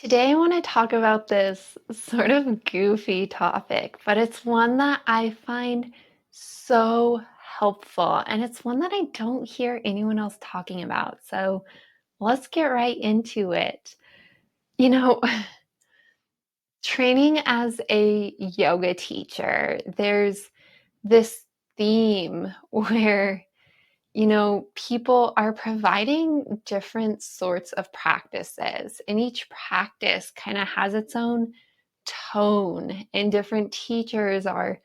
Today, I want to talk about this sort of goofy topic, but it's one that I find so helpful, and it's one that I don't hear anyone else talking about. So let's get right into it. You know, training as a yoga teacher, there's this theme where people are providing different sorts of practices, and each practice kind of has its own tone, and different teachers are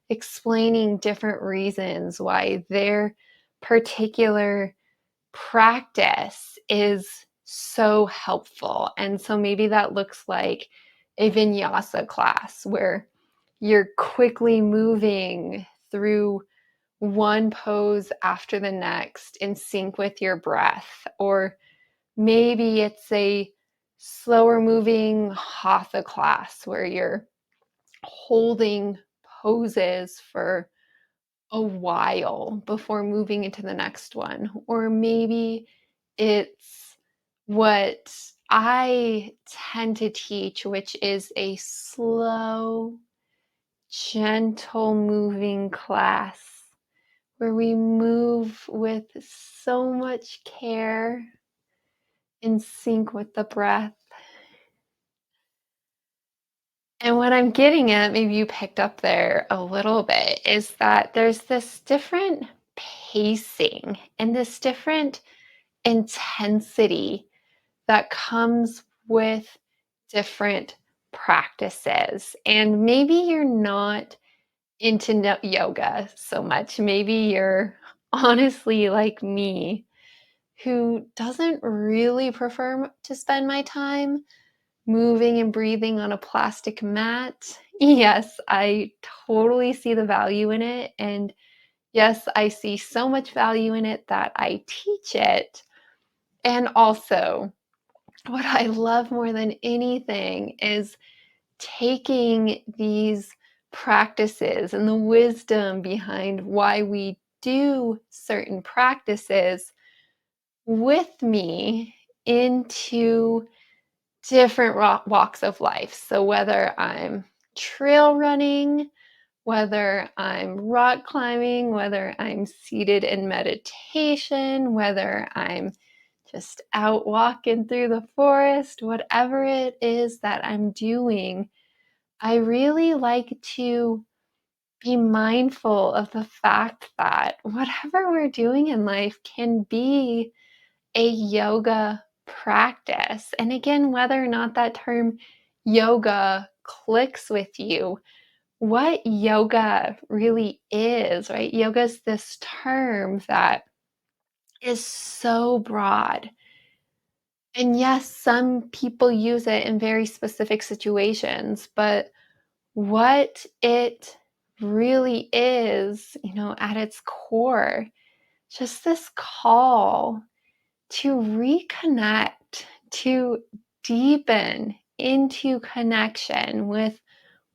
explaining different reasons why their particular practice is so helpful. And so maybe that looks like a vinyasa class where you're quickly moving through one pose after the next in sync with your breath. Or maybe it's a slower moving hatha class where you're holding poses for a while before moving into the next one. Or maybe it's what I tend to teach, which is a slow, gentle moving class where we move with so much care in sync with the breath. And what I'm getting at, maybe you picked up there a little bit, is that there's this different pacing and this different intensity that comes with different practices. And maybe you're not into yoga so much. Maybe you're honestly like me, who doesn't really prefer to spend my time moving and breathing on a plastic mat. Yes, I totally see the value in it. And yes, I see so much value in it that I teach it. And also, what I love more than anything is taking these practices and the wisdom behind why we do certain practices with me into different walks of life. So whether I'm trail running, whether I'm rock climbing, whether I'm seated in meditation, whether I'm just out walking through the forest, whatever it is that I'm doing, I really like to be mindful of the fact that whatever we're doing in life can be a yoga practice. And again, whether or not that term yoga clicks with you, what yoga really is, right? Yoga is this term that is so broad. And yes, some people use it in very specific situations, but what it really is, at its core, just this call to reconnect, to deepen into connection with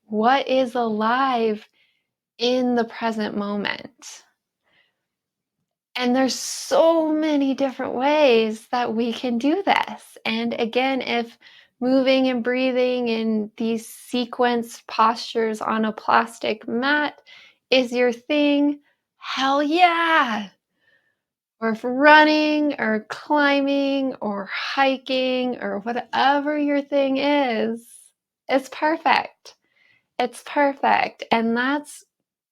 what is alive in the present moment. And there's so many different ways that we can do this. And again, if moving and breathing in these sequenced postures on a plastic mat is your thing, hell yeah. Or if running or climbing or hiking or whatever your thing is, it's perfect. It's perfect. And that's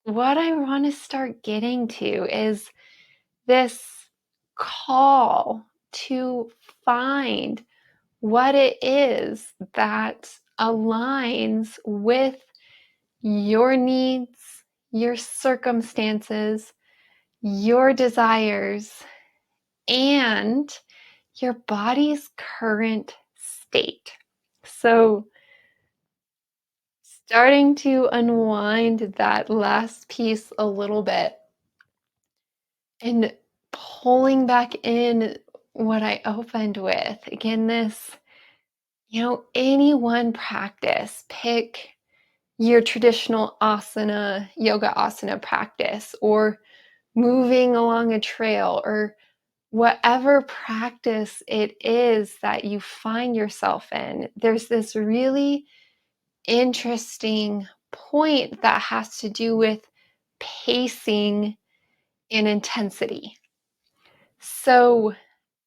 what I want to start getting to, is this call to find what it is that aligns with your needs, your circumstances, your desires, and your body's current state. So, starting to unwind that last piece a little bit and pulling back in what I opened with. Again, any one practice, pick your traditional asana, yoga asana practice, or moving along a trail, or whatever practice it is that you find yourself in, there's this really interesting point that has to do with pacing and intensity. So,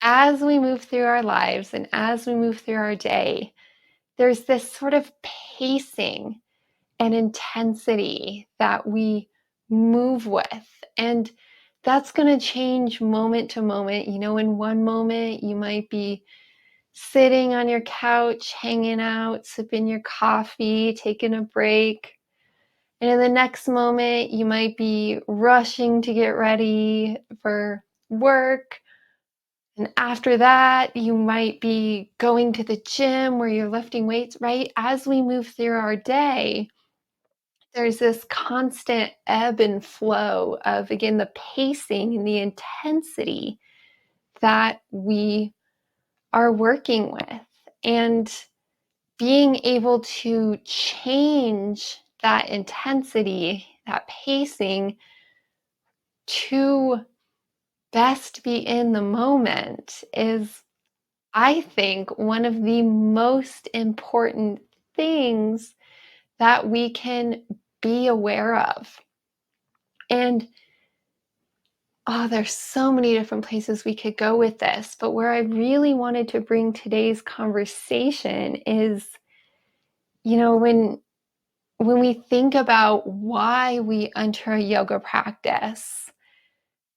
as we move through our lives and as we move through our day, there's this sort of pacing and intensity that we move with. And that's going to change moment to moment. In one moment, you might be sitting on your couch, hanging out, sipping your coffee, taking a break. And in the next moment, you might be rushing to get ready for work. And after that, you might be going to the gym where you're lifting weights, right? As we move through our day, there's this constant ebb and flow of, again, the pacing and the intensity that we are working with. And being able to change that intensity, that pacing, to best be in the moment is, I think, one of the most important things that we can be aware of. And there's so many different places we could go with this, but where I really wanted to bring today's conversation is, when we think about why we enter a yoga practice,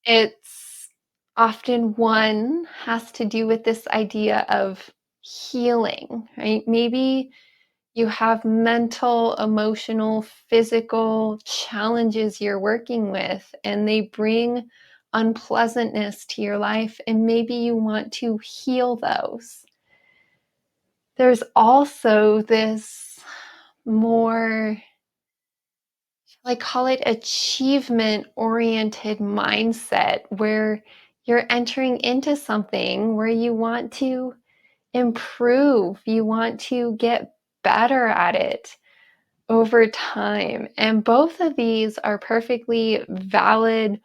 it's often one has to do with this idea of healing, right? Maybe you have mental, emotional, physical challenges you're working with, and they bring unpleasantness to your life, and maybe you want to heal those. There's also this more, call it achievement-oriented mindset where you're entering into something where you want to improve, you want to get better at it over time. And both of these are perfectly valid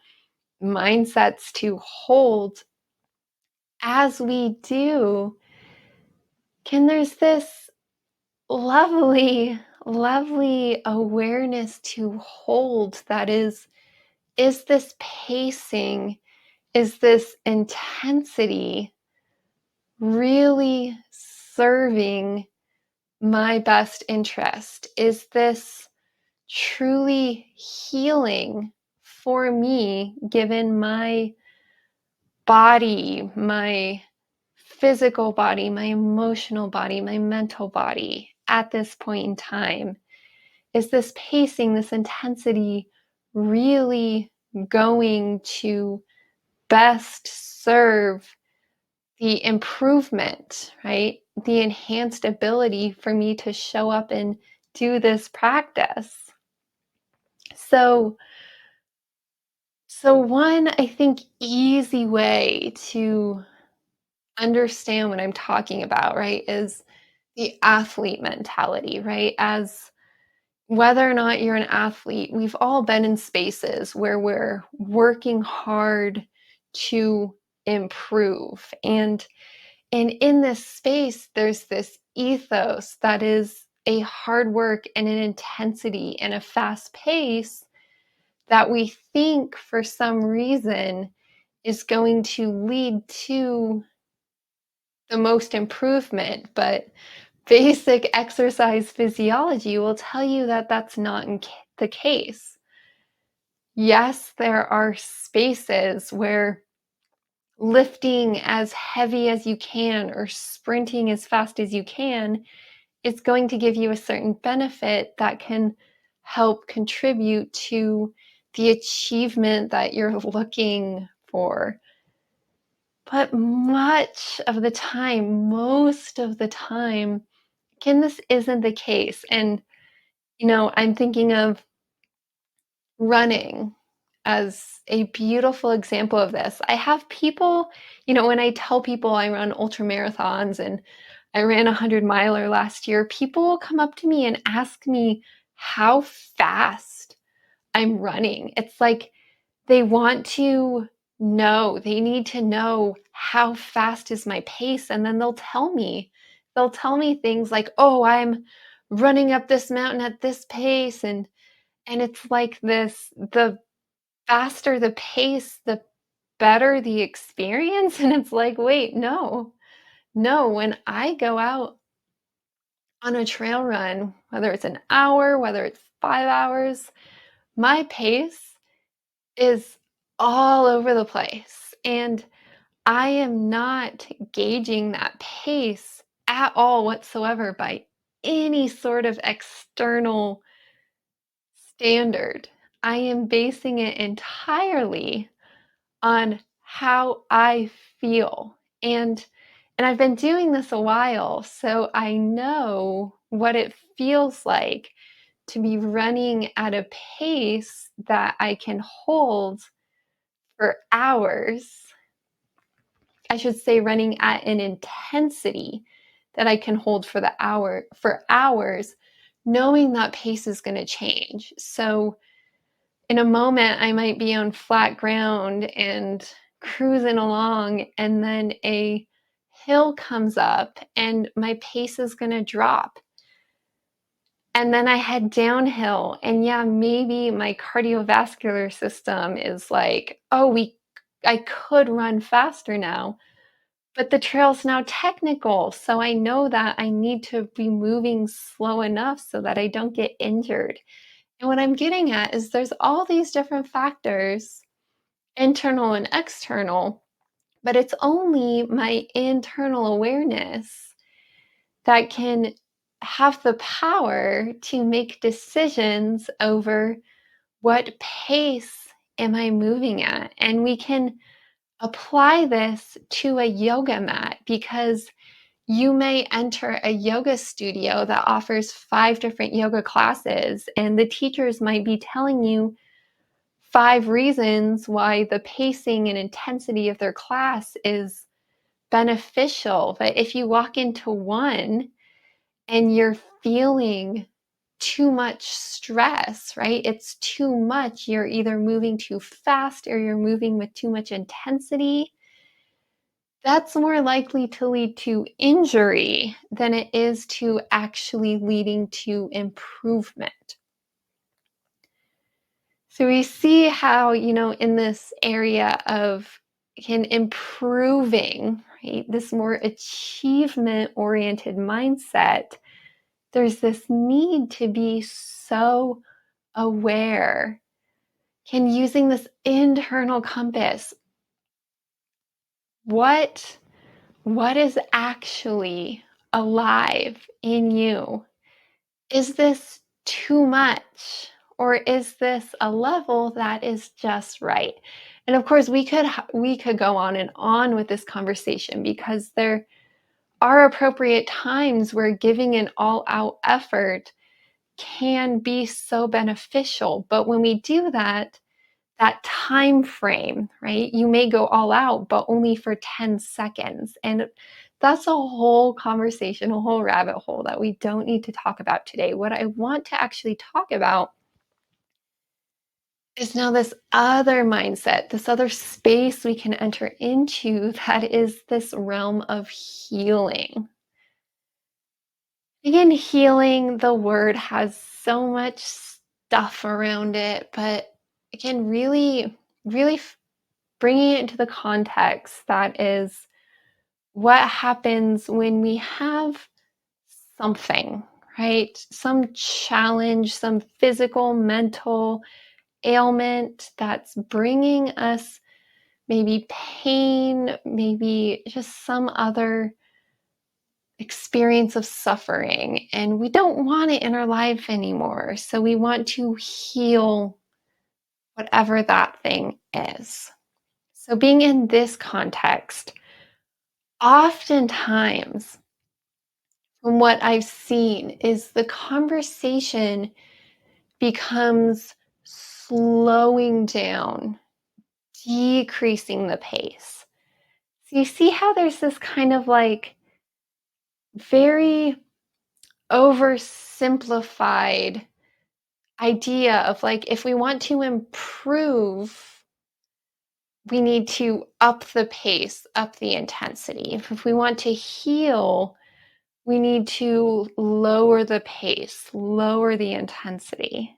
mindsets to hold. As we do, there's this lovely, lovely awareness to hold that is this pacing, is this intensity really serving my best interest? Is this truly healing for me, given my body, my physical body, my emotional body, my mental body at this point in time? Is this pacing, this intensity really going to best serve the improvement, right? The enhanced ability for me to show up and do this practice? So one, I think, easy way to understand what I'm talking about, right, is the athlete mentality, right? As whether or not you're an athlete, we've all been in spaces where we're working hard to improve. And in this space, there's this ethos that is a hard work and an intensity and a fast pace that we think for some reason is going to lead to the most improvement. But basic exercise physiology will tell you that that's not the case. Yes, there are spaces where lifting as heavy as you can or sprinting as fast as you can is going to give you a certain benefit that can help contribute to the achievement that you're looking for. But much of the time, most of the time, this isn't the case. And, I'm thinking of running as a beautiful example of this. I have people, when I tell people I run ultra marathons and I ran a 100-miler last year, people will come up to me and ask me how fast I'm running. It's like they want to No, they need to know how fast is my pace, and then they'll tell me. They'll tell me things like, "Oh, I'm running up this mountain at this pace," and it's like this the faster the pace, the better the experience, and it's like, "Wait, no. No, when I go out on a trail run, whether it's an hour, whether it's 5 hours, my pace is all over the place, and I am not gauging that pace at all whatsoever by any sort of external standard. I am basing it entirely on how I feel. And I've been doing this a while, so I know what it feels like to be running at a pace that I can hold for hours. I should say running at an intensity that I can hold for hours, knowing that pace is going to change. So in a moment I might be on flat ground and cruising along, and then a hill comes up and my pace is going to drop. And then I head downhill, and yeah, maybe my cardiovascular system is like, "Oh, I could run faster now." But the trail's now technical, so I know that I need to be moving slow enough so that I don't get injured. And what I'm getting at is there's all these different factors, internal and external, but it's only my internal awareness that can have the power to make decisions over what pace am I moving at. And we can apply this to a yoga mat, because you may enter a yoga studio that offers 5 different yoga classes, and the teachers might be telling you 5 reasons why the pacing and intensity of their class is beneficial. But if you walk into one and you're feeling too much stress, right? It's too much. You're either moving too fast or you're moving with too much intensity. That's more likely to lead to injury than it is to actually leading to improvement. So we see how, in this area of improving, right, this more achievement oriented mindset, there's this need to be so aware. Using this internal compass, what is actually alive in you? Is this too much? Or is this a level that is just right? And of course, we could go on and on with this conversation, because there are appropriate times where giving an all-out effort can be so beneficial. But when we do that time frame, right? You may go all out, but only for 10 seconds. And that's a whole conversation, a whole rabbit hole that we don't need to talk about today. What I want to actually talk about is now this other mindset, this other space we can enter into, that is this realm of healing. Again, healing, the word has so much stuff around it, but again, really, really bringing it into the context that is what happens when we have something, right? Some challenge, some physical, mental ailment that's bringing us maybe pain, maybe just some other experience of suffering, and we don't want it in our life anymore. So we want to heal whatever that thing is. So being in this context, oftentimes, from what I've seen, is the conversation becomes slowing down, decreasing the pace. So you see how there's this kind of like very oversimplified idea of like, if we want to improve, we need to up the pace, up the intensity. If we want to heal, we need to lower the pace, lower the intensity.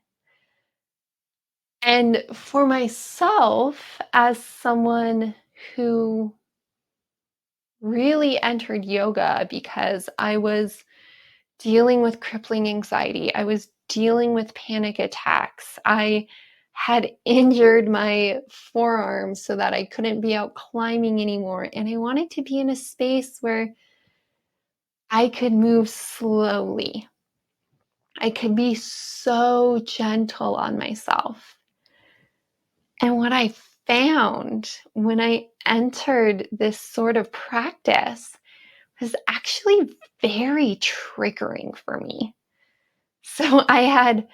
And for myself, as someone who really entered yoga because I was dealing with crippling anxiety, I was dealing with panic attacks, I had injured my forearms so that I couldn't be out climbing anymore. And I wanted to be in a space where I could move slowly. I could be so gentle on myself. And what I found when I entered this sort of practice was actually very triggering for me. So I had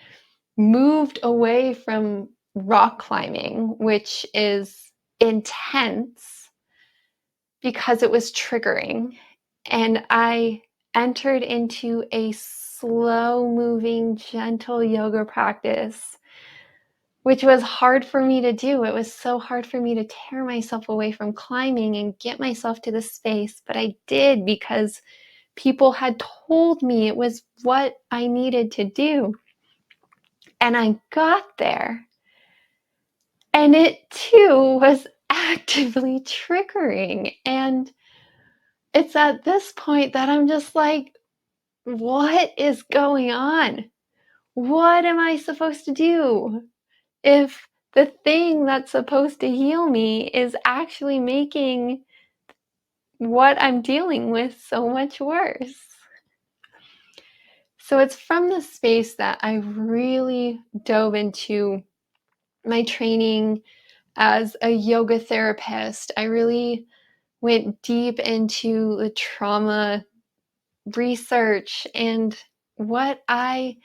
moved away from rock climbing, which is intense because it was triggering. And I entered into a slow moving, gentle yoga practice, which was hard for me to do. It was so hard for me to tear myself away from climbing and get myself to the space. But I did because people had told me it was what I needed to do. And I got there. And it too was actively triggering. And it's at this point that I'm just like, what is going on? What am I supposed to do if the thing that's supposed to heal me is actually making what I'm dealing with so much worse? So it's from this space that I really dove into my training as a yoga therapist. I really went deep into the trauma research and what I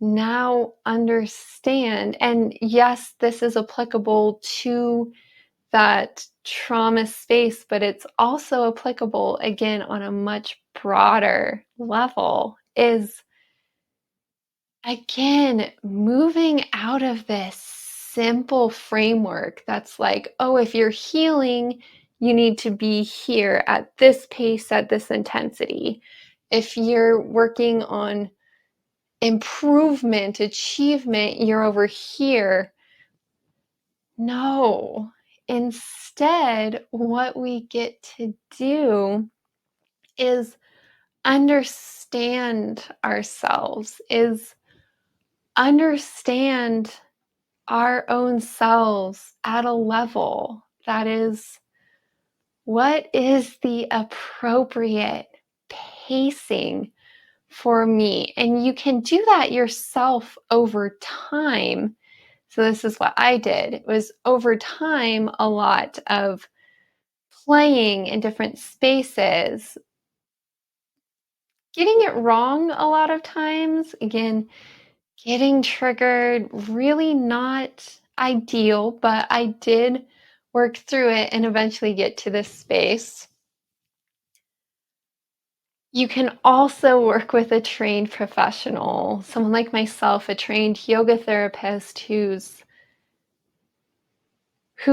now understand. And yes, this is applicable to that trauma space, but it's also applicable again on a much broader level, is again moving out of this simple framework that's like, oh, if you're healing, you need to be here at this pace, at this intensity. If you're working on improvement, achievement, you're over here. No. Instead, what we get to do is understand ourselves, is understand our own selves at a level that is, what is the appropriate pacing for me? And you can do that yourself over time. So this is what I did. It was over time a lot of playing in different spaces, getting it wrong a lot of times. Again, getting triggered, really not ideal, but I did work through it and eventually get to this space. You can also work with a trained professional, someone like myself, a trained yoga therapist who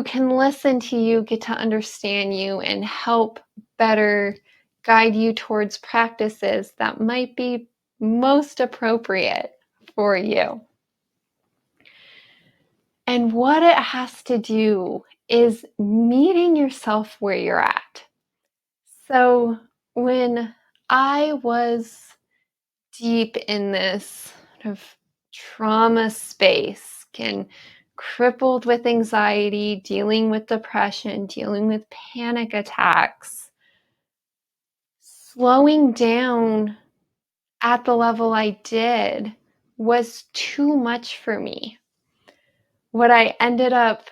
can listen to you, get to understand you, and help better guide you towards practices that might be most appropriate for you. And what it has to do is meeting yourself where you're at. So when I was deep in this kind of trauma space, and crippled with anxiety, dealing with depression, dealing with panic attacks, slowing down at the level I did was too much for me. What I ended up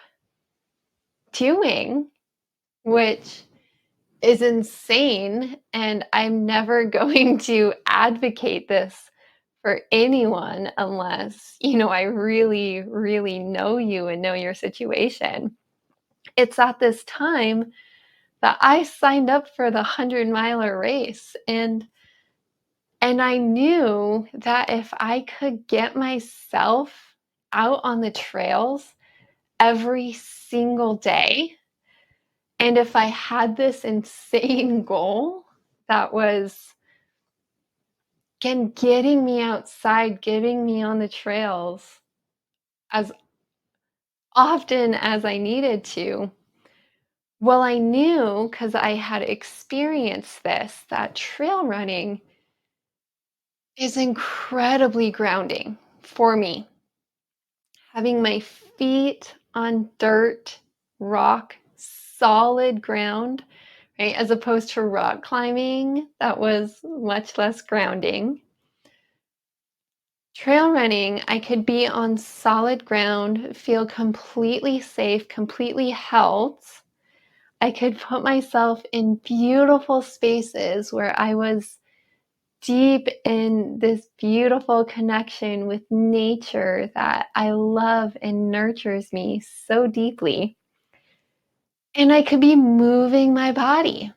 doing, which is insane, and I'm never going to advocate this for anyone unless, I really, really know you and know your situation. It's at this time that I signed up for the 100-miler race, and I knew that if I could get myself out on the trails every single day, And if I had this insane goal that was, again, getting me outside, getting me on the trails as often as I needed to, well, I knew because I had experienced this, that trail running is incredibly grounding for me. Having my feet on dirt, rock, solid ground, right, as opposed to rock climbing, that was much less grounding. Trail running, I could be on solid ground, feel completely safe, completely held. I could put myself in beautiful spaces where I was deep in this beautiful connection with nature that I love and nurtures me so deeply. And I could be moving my body.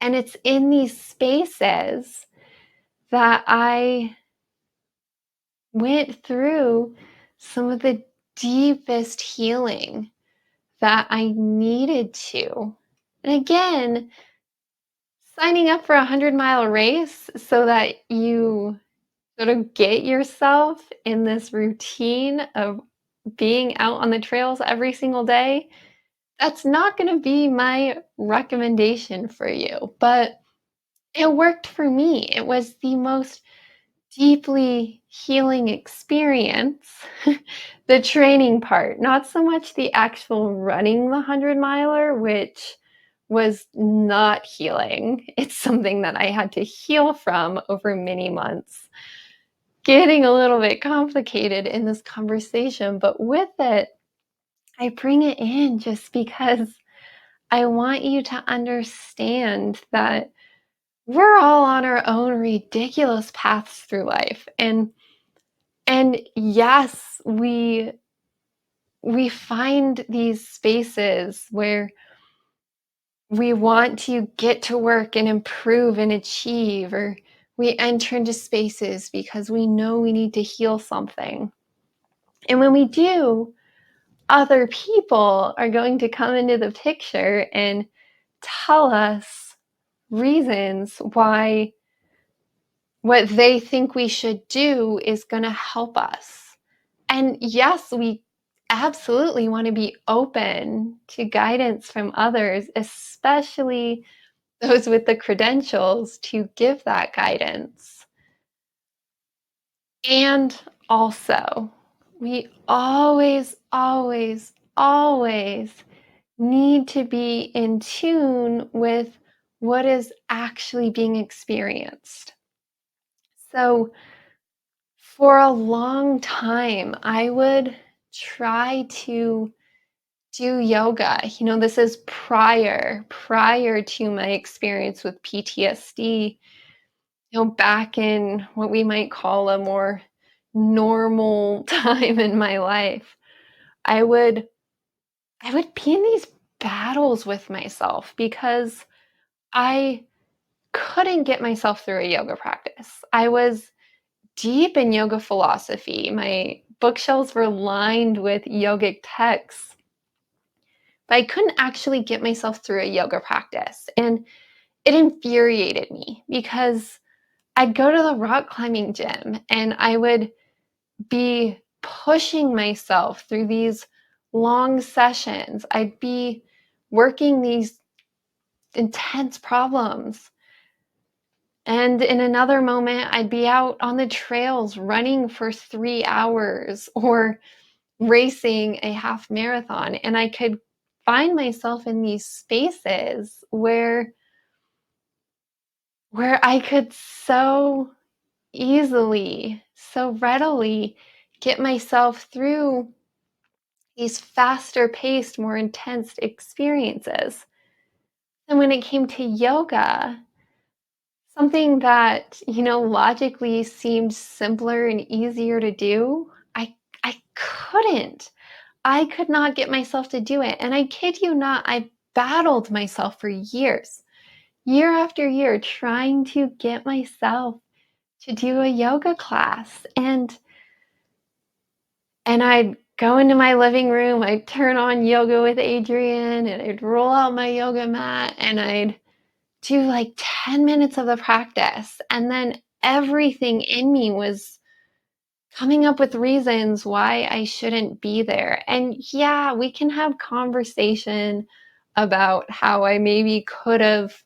And it's in these spaces that I went through some of the deepest healing that I needed to. And again, signing up for a 100-mile race so that you sort of get yourself in this routine of being out on the trails every single day, that's not going to be my recommendation for you. But it worked for me. It was the most deeply healing experience. The training part, not so much the actual running the 100-miler, which was not healing. It's something that I had to heal from over many months. Getting a little bit complicated in this conversation, but with it, I bring it in just because I want you to understand that we're all on our own ridiculous paths through life. And yes, we find these spaces where we want to get to work and improve and achieve, or we enter into spaces because we know we need to heal something. And when we do, other people are going to come into the picture and tell us reasons why what they think we should do is going to help us. And yes, we absolutely want to be open to guidance from others, especially those with the credentials to give that guidance. And also, we always, always, always need to be in tune with what is actually being experienced. So, for a long time, I would try to do yoga. This is prior to my experience with PTSD, back in what we might call a more normal time in my life. I would be in these battles with myself because I couldn't get myself through a yoga practice. I was deep in yoga philosophy. My bookshelves were lined with yogic texts, but I couldn't actually get myself through a yoga practice. And it infuriated me because I'd go to the rock climbing gym and I would be pushing myself through these long sessions. I'd be working these intense problems. And in another moment, I'd be out on the trails running for 3 hours or racing a half marathon. And I could find myself in these spaces where I could so easily, so readily get myself through these faster paced, more intense experiences. And when it came to yoga, something that, logically seemed simpler and easier to do, I couldn't. I could not get myself to do it. And I kid you not, I battled myself for years, year after year, trying to get myself to do a yoga class. And I'd go into my living room, I'd turn on Yoga with Adriene, and I'd roll out my yoga mat, and I'd do like 10 minutes of the practice. And then everything in me was coming up with reasons why I shouldn't be there. And yeah, we can have conversation about how I maybe could have,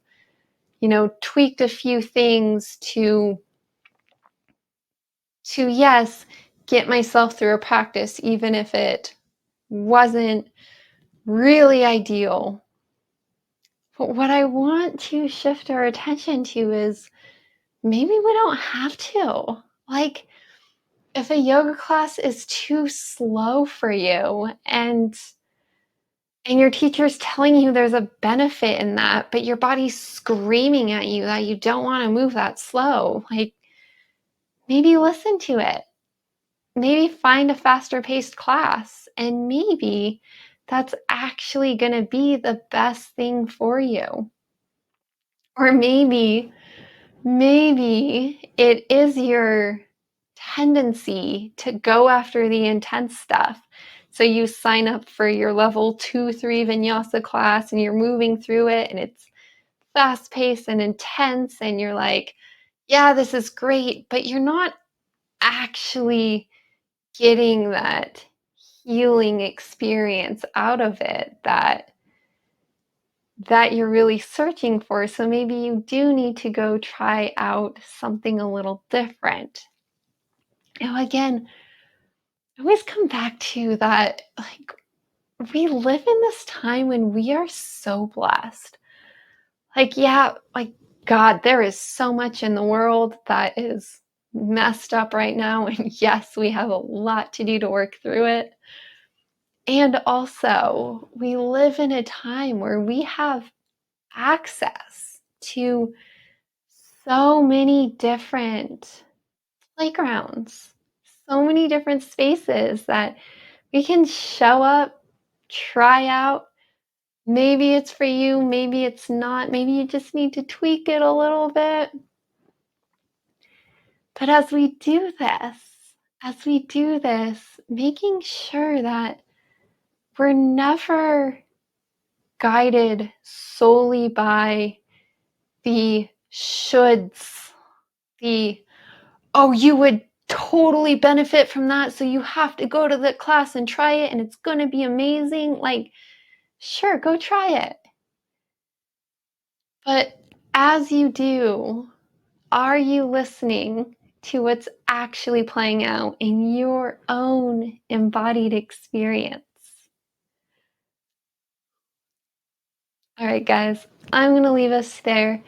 tweaked a few things to yes, get myself through a practice, even if it wasn't really ideal. But what I want to shift our attention to is maybe we don't have to. Like, if a yoga class is too slow for you and your teacher's telling you there's a benefit in that, but your body's screaming at you that you don't want to move that slow, like, maybe listen to it. Maybe find a faster paced class, and maybe that's actually going to be the best thing for you. Or maybe it is your tendency to go after the intense stuff. So you sign up for your level 2-3 vinyasa class and you're moving through it and it's fast paced and intense and you're like, yeah, this is great, but you're not actually getting that healing experience out of it that you're really searching for. So maybe you do need to go try out something a little different. Now, again, I always come back to that, like, we live in this time when we are so blessed. Like, yeah, like, God, there is so much in the world that is messed up right now. And yes, we have a lot to do to work through it. And also, we live in a time where we have access to so many different playgrounds, so many different spaces that we can show up, try out. Maybe it's for you, maybe it's not. Maybe you just need to tweak it a little bit. But as we do this, making sure that we're never guided solely by the shoulds, the, oh, you would totally benefit from that, so you have to go to the class and try it and it's going to be amazing. Like, sure, go try it. But as you do, are you listening to what's actually playing out in your own embodied experience? All right, guys, I'm going to leave us there.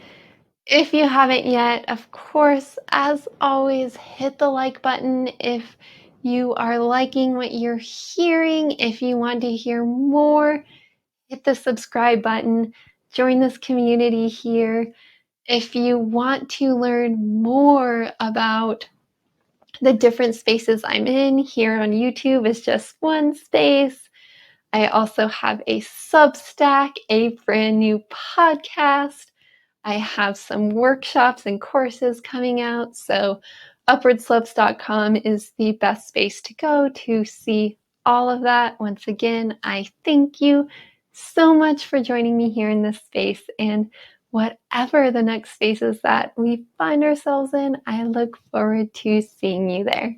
If you haven't yet, of course, as always, hit the like button if you are liking what you're hearing. If you want to hear more, hit the subscribe button. Join this community here. If you want to learn more about the different spaces I'm in, here on YouTube is just one space. I also have a Substack, a brand new podcast. I have some workshops and courses coming out, so upwardslopes.com is the best space to go to see all of that. Once again, I thank you so much for joining me here in this space, and whatever the next space is that we find ourselves in, I look forward to seeing you there.